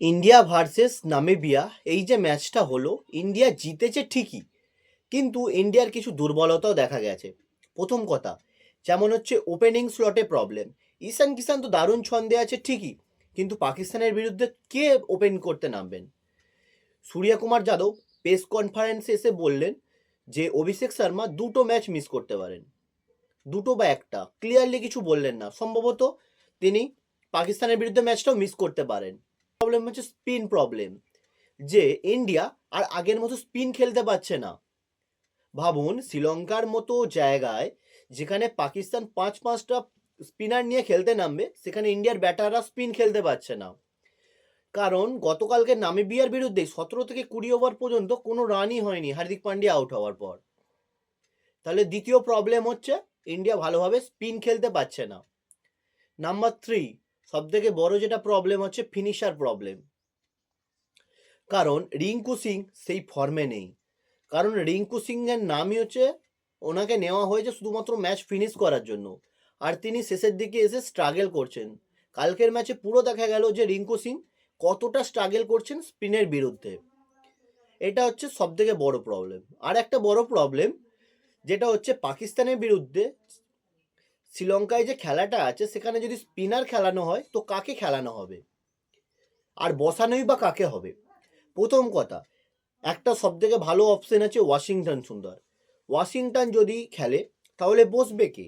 India versus Namibia, এই যে ম্যাচটা হলো, ইন্ডিয়া জিতেছে ঠিকই, কিন্তু ইন্ডিয়ার কিছু দুর্বলতাও দেখা গেছে। প্রথম কথা, যেমন হচ্ছে ওপেনিং স্লটে প্রবলেম। ঈশান কিষান তো দারুণ ছন্দে আছে ঠিকই, কিন্তু পাকিস্তানের বিরুদ্ধে কে ওপেন করতে নামবেন? সূর্যকুমার যাদব প্রেস কনফারেন্সে এসে বললেন যে অভিষেক শর্মা দুটো ম্যাচ মিস করতে পারেন, দুটো বা একটা, ক্লিয়ারলি কিছু বললেন না। সম্ভবত তিনি পাকিস্তানের বিরুদ্ধে ম্যাচটাও মিস করতে পারেন। প্রবলেম হচ্ছে স্পিন প্রবলেম, যে ইন্ডিয়া আর আগের মতো স্পিন খেলতে পারছে না। ভাবুন, শ্রীলঙ্কার মতো জায়গায় যেখানে পাকিস্তান পাঁচ পাঁচটা স্পিনার নিয়ে খেলতে নামবে, সেখানে ইন্ডিয়ার ব্যাটাররা স্পিন খেলতে পারছে না। কারণ গতকালকে নামিবিয়ার বিরুদ্ধে 17 থেকে 20 ওভার পর্যন্ত কোনো রানই হয়নি হার্দিক পান্ডিয়া আউট হওয়ার পর। তাহলে দ্বিতীয় প্রবলেম হচ্ছে ইন্ডিয়া ভালোভাবে স্পিন খেলতে পারছে না। নাম্বার 3, সব থেকে বড় যেটা প্রবলেম হচ্ছে ফিনিশার প্রবলেম। কারণ রিঙ্কু সিং সেই ফর্মে নেই। কারণ রিঙ্কু সিংয়ের নামই হচ্ছে, ওনাকে নেওয়া হয়েছে শুধুমাত্র ম্যাচ ফিনিশ করার জন্য, আর তিনি শেষের দিকে এসে স্ট্রাগল করছেন। কালকের ম্যাচে পুরো দেখা গেল যে রিঙ্কু সিং কতটা স্ট্রাগল করছেন স্পিনের বিরুদ্ধে। এটা হচ্ছে সব থেকে বড় প্রবলেম। আর একটা বড় প্রবলেম যেটা হচ্ছে পাকিস্তানের বিরুদ্ধে শ্রীলঙ্কায় যে খেলাটা আছে, সেখানে যদি স্পিনার খেলানো হয় তো কাকে খেলানো হবে, আর বসানোই বা কাকে হবে? প্রথম কথা, একটা সব থেকে ভালো অপশন আছে ওয়াশিংটন সুন্দর। ওয়াশিংটন যদি খেলে তাহলে বসবে কে?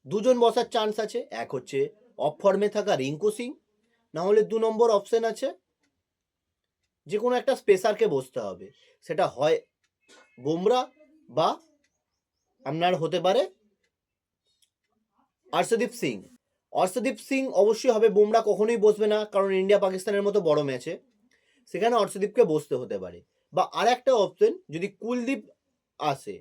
দুজন বসার চান্স আছে, এক হচ্ছে অফ ফর্মে থাকা রিঙ্কু সিং, না হলে 2 নম্বর অপশন আছে যে কোনো একটা স্পেসারকে বসতে হবে। সেটা হয় বুমরা বা আপনার হতে পারে অর্শদীপ সিং। অর্শদীপ সিং অবশ্যই হবে, বুমরা কখনোই বসবে না, কারণ ইন্ডিয়া পাকিস্তানের মতো বড় ম্যাচে সেখানে অর্শদীপকে বসতে হতে পারে। বা আর একটা অপশন, যদি কুলদীপ আসে,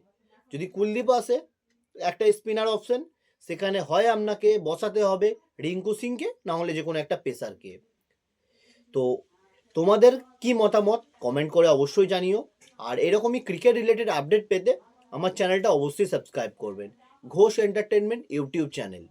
একটা স্পিনার অপশন, সেখানে হয় আপনাকে বসাতে হবে রিঙ্কু সিংকে, না হলে যে কোনো একটা পেসারকে। তো তোমাদের কি মতামত কমেন্ট করে অবশ্যই জানিও। আর এরকমই ক্রিকেট রিলেটেড আপডেট পেতে আমার চ্যানেলটা অবশ্যই সাবস্ক্রাইব করবেন, ঘোষ এন্টারটেনমেন্ট ইউটিউব চ্যানেল।